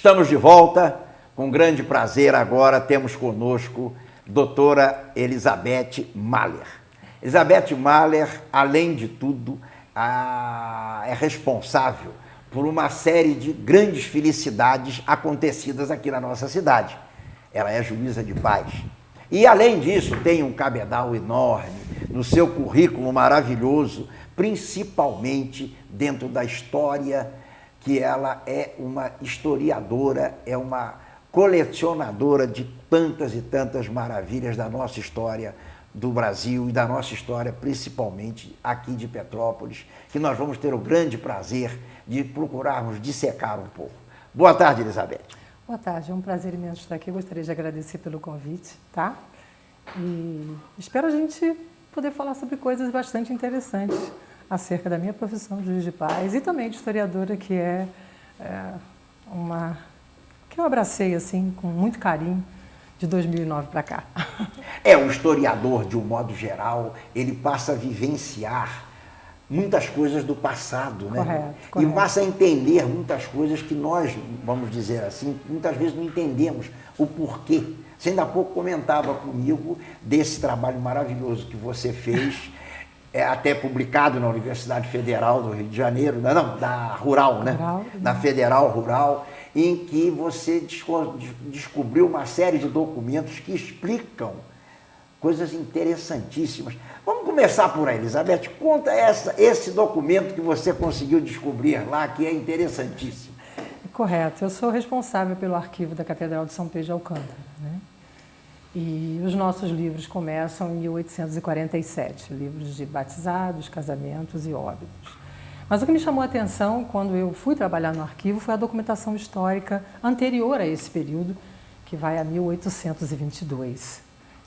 Estamos de volta, com grande prazer agora temos conosco doutora Elizabeth Mahler. Elizabeth Mahler, além de tudo, é responsável por uma série de grandes felicidades acontecidas aqui na nossa cidade. Ela é juíza de paz. E, além disso, tem um cabedal enorme no seu currículo maravilhoso, principalmente dentro da história, que ela é uma historiadora, é uma colecionadora de tantas e tantas maravilhas da nossa história do Brasil e da nossa história, principalmente aqui de Petrópolis, que nós vamos ter o grande prazer de procurarmos dissecar um pouco. Boa tarde, Elizabeth. Boa tarde, é um prazer imenso estar aqui. Eu gostaria de agradecer pelo convite, tá? E espero a gente poder falar sobre coisas bastante interessantes acerca da minha profissão de juiz de paz e também de historiadora, que que eu abracei assim com muito carinho de 2009 para cá. O historiador, de um modo geral, ele passa a vivenciar muitas coisas do passado, né? Correto. E passa a entender muitas coisas que nós, vamos dizer assim, muitas vezes não entendemos o porquê. Você ainda há pouco comentava comigo desse trabalho maravilhoso que você fez, até publicado na Universidade Federal do Rio de Janeiro, da Rural, né? Na Federal Rural, em que você descobriu uma série de documentos que explicam coisas interessantíssimas. Vamos começar por aí, Elizabeth. Conta esse documento que você conseguiu descobrir lá, que é interessantíssimo. Correto. Eu sou responsável pelo arquivo da Catedral de São Pedro de Alcântara, né? E os nossos livros começam em 1847, livros de batizados, casamentos e óbitos. Mas o que me chamou a atenção quando eu fui trabalhar no arquivo foi a documentação histórica anterior a esse período, que vai a 1822.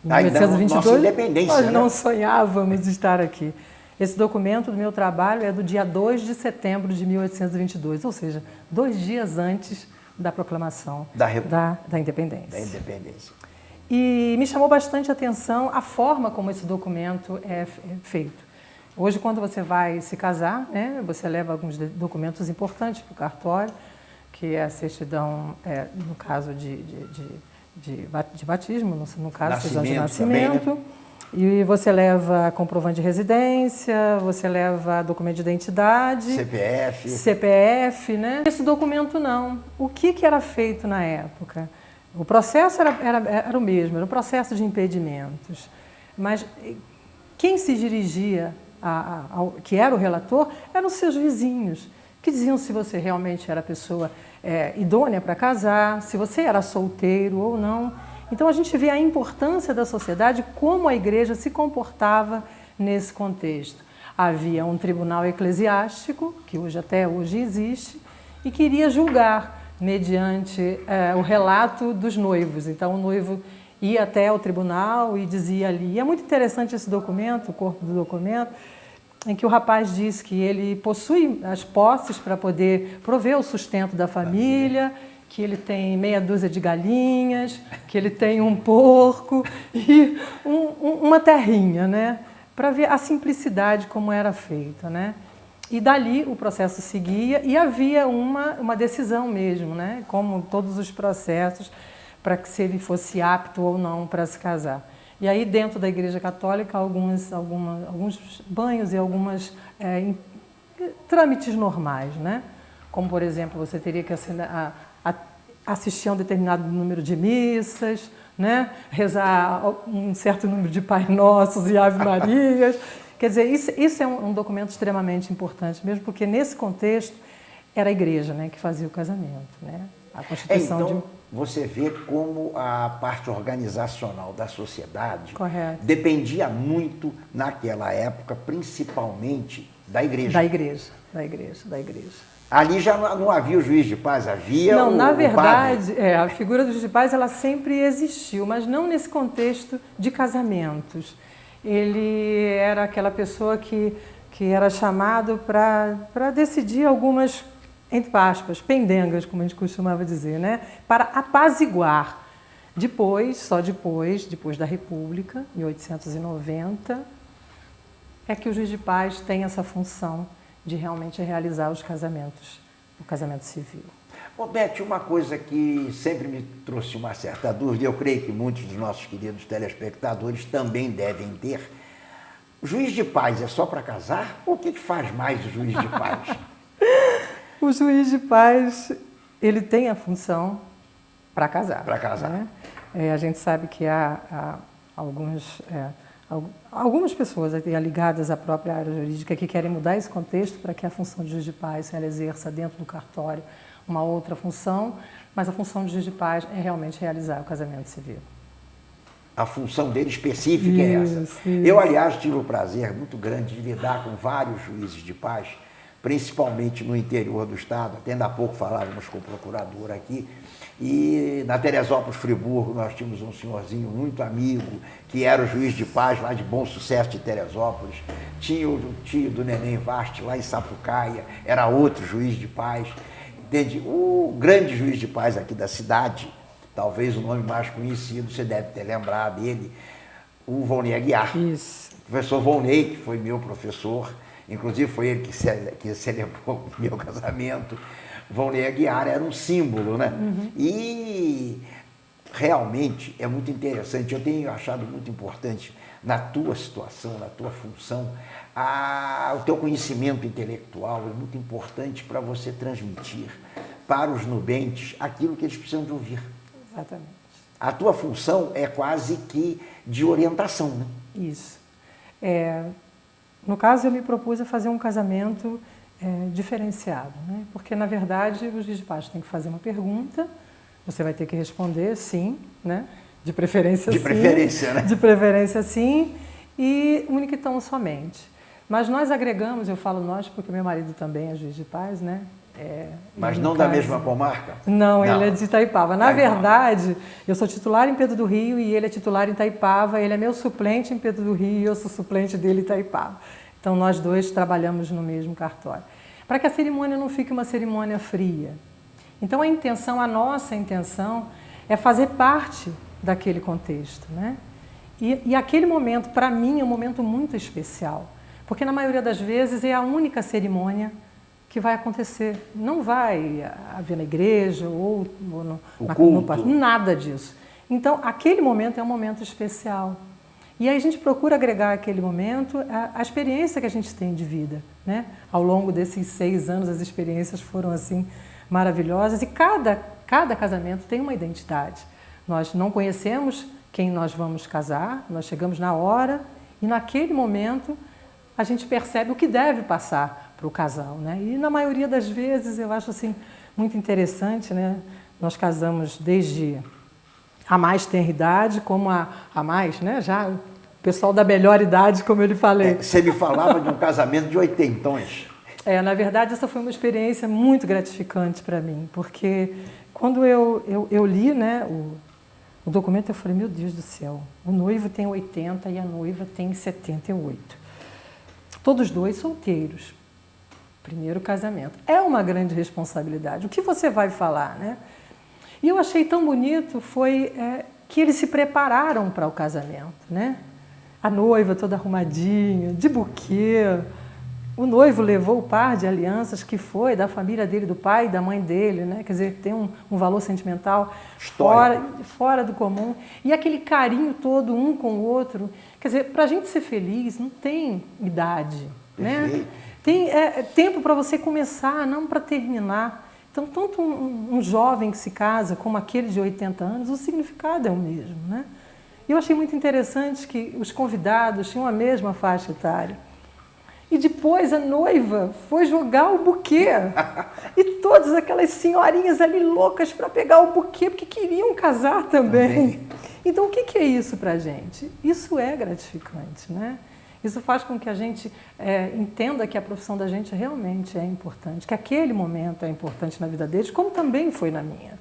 Em 1822, nossa independência, nós não sonhávamos estar aqui. Esse documento do meu trabalho é do dia 2 de setembro de 1822, ou seja, 2 dias antes da proclamação da independência. Da independência. E me chamou bastante a atenção a forma como esse documento é feito. Hoje, quando você vai se casar, né, você leva alguns documentos importantes para o cartório, que é a certidão, no caso de batismo, no caso, certidão de nascimento. Também, né? E você leva comprovante de residência, você leva documento de identidade. CPF, né? Esse documento não. O que era feito na época? O processo era o mesmo, era o processo de impedimentos. Mas quem se dirigia, que era o relator, eram os seus vizinhos, que diziam se você realmente era pessoa idônea para casar, se você era solteiro ou não. Então a gente vê a importância da sociedade, como a igreja se comportava nesse contexto. Havia um tribunal eclesiástico, que até hoje existe, e que iria julgar mediante o relato dos noivos. Então o noivo ia até o tribunal e dizia ali. E é muito interessante esse documento, o corpo do documento, em que o rapaz diz que ele possui as posses para poder prover o sustento da família, que ele tem meia dúzia de galinhas, que ele tem um porco e uma terrinha, né? Para ver a simplicidade como era feita, né? E dali o processo seguia e havia uma decisão mesmo, né? Como todos os processos, para que se ele fosse apto ou não para se casar. E aí, dentro da Igreja Católica, alguns banhos e alguns trâmites normais, né? Como, por exemplo, você teria que assistir a um determinado número de missas, né? Rezar um certo número de Pai Nossos e Ave Marias. Quer dizer, isso é um documento extremamente importante, mesmo porque, nesse contexto, era a Igreja, né, que fazia o casamento, né? A Constituição então, você vê como a parte organizacional da sociedade dependia muito, naquela época, principalmente da Igreja. Da Igreja. Ali já não havia o juiz de paz, havia não, o na verdade, padre. A figura do juiz de paz ela sempre existiu, mas não nesse contexto de casamentos. Ele era aquela pessoa que era chamado para decidir algumas, entre aspas, pendengas, como a gente costumava dizer, né? Para apaziguar. Só depois da República, em 1890, é que o juiz de paz tem essa função de realmente realizar os casamentos, o casamento civil. Ô, Beth, uma coisa que sempre me trouxe uma certa dúvida, eu creio que muitos dos nossos queridos telespectadores também devem ter. O juiz de paz é só para casar? Ou o que faz mais o juiz de paz? O juiz de paz, ele tem a função para casar. Para casar. Né? A gente sabe que há algumas pessoas ligadas à própria área jurídica que querem mudar esse contexto para que a função de juiz de paz ela exerça dentro do cartório uma outra função, mas a função de juiz de paz é realmente realizar o casamento civil. A função dele específica é essa. Isso. Eu, aliás, tive o prazer muito grande de lidar com vários juízes de paz, principalmente no interior do estado. Até ainda há pouco falávamos com o procurador aqui. E na Teresópolis, Friburgo, nós tínhamos um senhorzinho muito amigo, que era o juiz de paz lá de Bom Sucesso de Teresópolis. Tinha o tio do Neném Vasti lá em Sapucaia, era outro juiz de paz. Entende? O grande juiz de paz aqui da cidade, talvez o nome mais conhecido, você deve ter lembrado dele, o Volney Aguiar. Isso. O professor Volney, que foi meu professor, inclusive foi ele que celebrou o meu casamento. Volney Aguiar era um símbolo, né? Uhum. E realmente é muito interessante, eu tenho achado muito importante na tua situação, na tua função, o teu conhecimento intelectual é muito importante para você transmitir para os nubentes aquilo que eles precisam de ouvir. Exatamente. A tua função é quase que de orientação, né? Isso. No caso, eu me propus a fazer um casamento diferenciado, né? Porque, na verdade, o juiz de paz tem que fazer uma pergunta, você vai ter que responder sim, né? De preferência sim. De preferência, né? De preferência sim, e única e tão somente. Mas nós agregamos, eu falo nós porque meu marido também é juiz de paz, né? Mas não da mesma comarca? Não, ele é de Itaipava. Na verdade, eu sou titular em Pedro do Rio e ele é titular em Itaipava. Ele é meu suplente em Pedro do Rio e eu sou suplente dele em Itaipava. Então, nós dois trabalhamos no mesmo cartório. Para que a cerimônia não fique uma cerimônia fria. Então, a nossa intenção é fazer parte daquele contexto, né? E aquele momento, para mim, é um momento muito especial. Porque, na maioria das vezes, é a única cerimônia que vai acontecer. Não vai haver na igreja ou no culto. Nada disso. Então, aquele momento é um momento especial. E aí a gente procura agregar àquele momento a experiência que a gente tem de vida, né? Ao longo desses 6 anos, as experiências foram assim maravilhosas e cada casamento tem uma identidade. Nós não conhecemos quem nós vamos casar, nós chegamos na hora e naquele momento a gente percebe o que deve passar para o casal, né? E na maioria das vezes eu acho assim muito interessante, né? Nós casamos desde a mais tenra idade como a mais, né? Já o pessoal da melhor idade, como eu lhe falei. Você me falava de um casamento de 80. Na verdade, essa foi uma experiência muito gratificante para mim, porque quando eu li, né, o documento, eu falei, meu Deus do céu, o noivo tem 80 e a noiva tem 78. Todos dois solteiros. Primeiro casamento. É uma grande responsabilidade. O que você vai falar, né? E eu achei tão bonito foi que eles se prepararam para o casamento, né? A noiva toda arrumadinha, de buquê. O noivo levou o par de alianças que foi da família dele, do pai e da mãe dele, né? Quer dizer, tem um valor sentimental fora do comum. E aquele carinho todo um com o outro. Quer dizer, para a gente ser feliz não tem idade, né? Tem tempo para você começar, não para terminar. Então, tanto um jovem que se casa como aquele de 80 anos, o significado é o mesmo, né? E eu achei muito interessante que os convidados tinham a mesma faixa etária. E depois a noiva foi jogar o buquê. E todas aquelas senhorinhas ali loucas para pegar o buquê, porque queriam casar também. Então, o que é isso para a gente? Isso é gratificante, né? Isso faz com que a gente entenda que a profissão da gente realmente é importante, que aquele momento é importante na vida deles, como também foi na minha.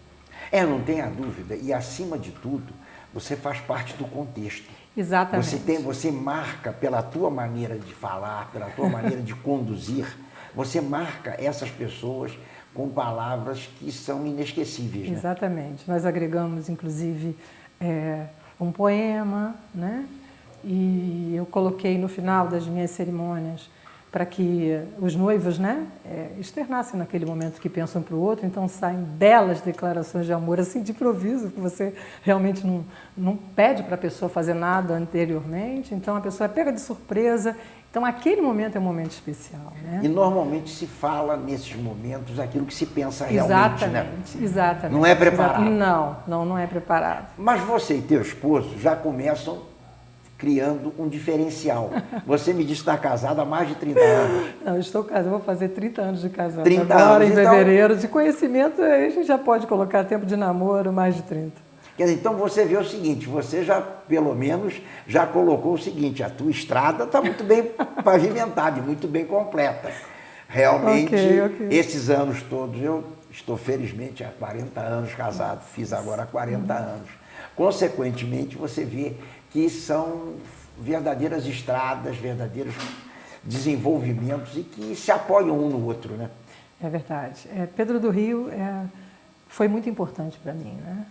Não tenha dúvida. E, acima de tudo, você faz parte do contexto. Exatamente. Você marca pela tua maneira de falar, pela tua maneira de conduzir, você marca essas pessoas com palavras que são inesquecíveis. Né? Exatamente. Nós agregamos, inclusive, um poema, né? E eu coloquei no final das minhas cerimônias para que os noivos, né, externassem naquele momento que pensam para o outro. Então saem belas declarações de amor, assim, de improviso, que você realmente não pede para a pessoa fazer nada anteriormente. Então a pessoa é pega de surpresa. Então aquele momento é um momento especial, né? E normalmente se fala nesses momentos aquilo que se pensa realmente, né? Exatamente. Não é preparado. Não é preparado. Mas você e teu esposo já começam criando um diferencial. Você me disse que está casada há mais de 30 anos. Não, eu estou casada, vou fazer 30 anos de casada. 30 agora, anos, em então... fevereiro. De conhecimento, a gente já pode colocar tempo de namoro, mais de 30. Quer dizer, então você vê o seguinte, você já, pelo menos, já colocou o seguinte, a tua estrada está muito bem pavimentada e muito bem completa. Realmente, Ok. esses anos todos, eu estou felizmente há 40 anos casado, fiz agora 40 anos. Consequentemente, você vê que são verdadeiras estradas, verdadeiros desenvolvimentos e que se apoiam um no outro, né? É verdade. Pedro do Rio foi muito importante para mim, né?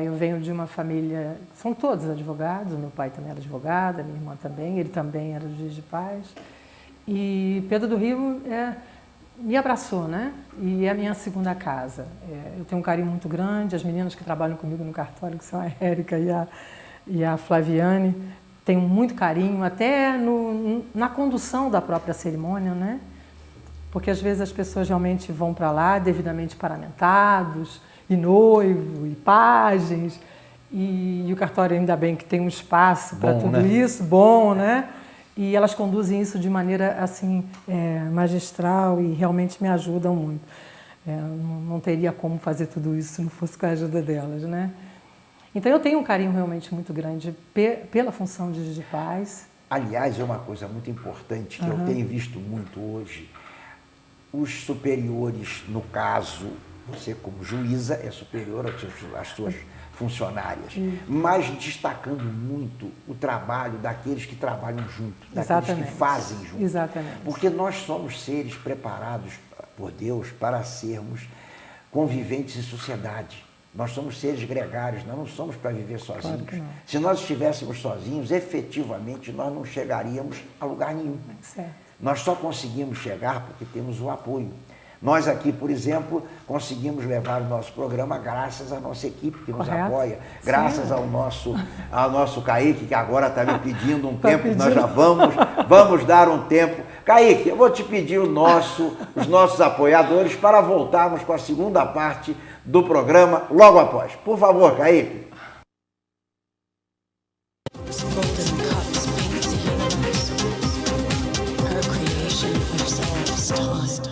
Eu venho de uma família, são todos advogados, meu pai também era advogado, a minha irmã também, ele também era juiz de paz. E Pedro do Rio me abraçou, né? E é a minha segunda casa. Eu tenho um carinho muito grande, as meninas que trabalham comigo no cartório, que são a Érica e a Flaviane, tenho muito carinho, até na condução da própria cerimônia, né? Porque às vezes as pessoas realmente vão para lá devidamente paramentados, e noivo, e pajens, e o cartório ainda bem que tem um espaço para tudo, né? Isso, bom, né? E elas conduzem isso de maneira assim magistral e realmente me ajudam muito. Não teria como fazer tudo isso se não fosse com a ajuda delas, né? Então eu tenho um carinho realmente muito grande pela função de juiz de paz. Aliás, é uma coisa muito importante que eu tenho visto muito hoje. Os superiores, no caso, você como juíza é superior às suas funcionárias, mas destacando muito o trabalho daqueles que trabalham junto, daqueles que fazem junto. Exatamente. Porque nós somos seres preparados por Deus para sermos conviventes em sociedade. Nós somos seres gregários, nós não somos para viver sozinhos. Claro. Se nós estivéssemos sozinhos, efetivamente nós não chegaríamos a lugar nenhum. Certo. Nós só conseguimos chegar porque temos o apoio. Nós aqui, por exemplo, conseguimos levar o nosso programa graças à nossa equipe que nos apoia, graças ao nosso Kaique, que agora está me pedindo um tempo, nós já vamos dar um tempo. Kaique, eu vou te pedir os nossos apoiadores para voltarmos com a segunda parte do programa logo após. Por favor, Kaique. Her creation of stars.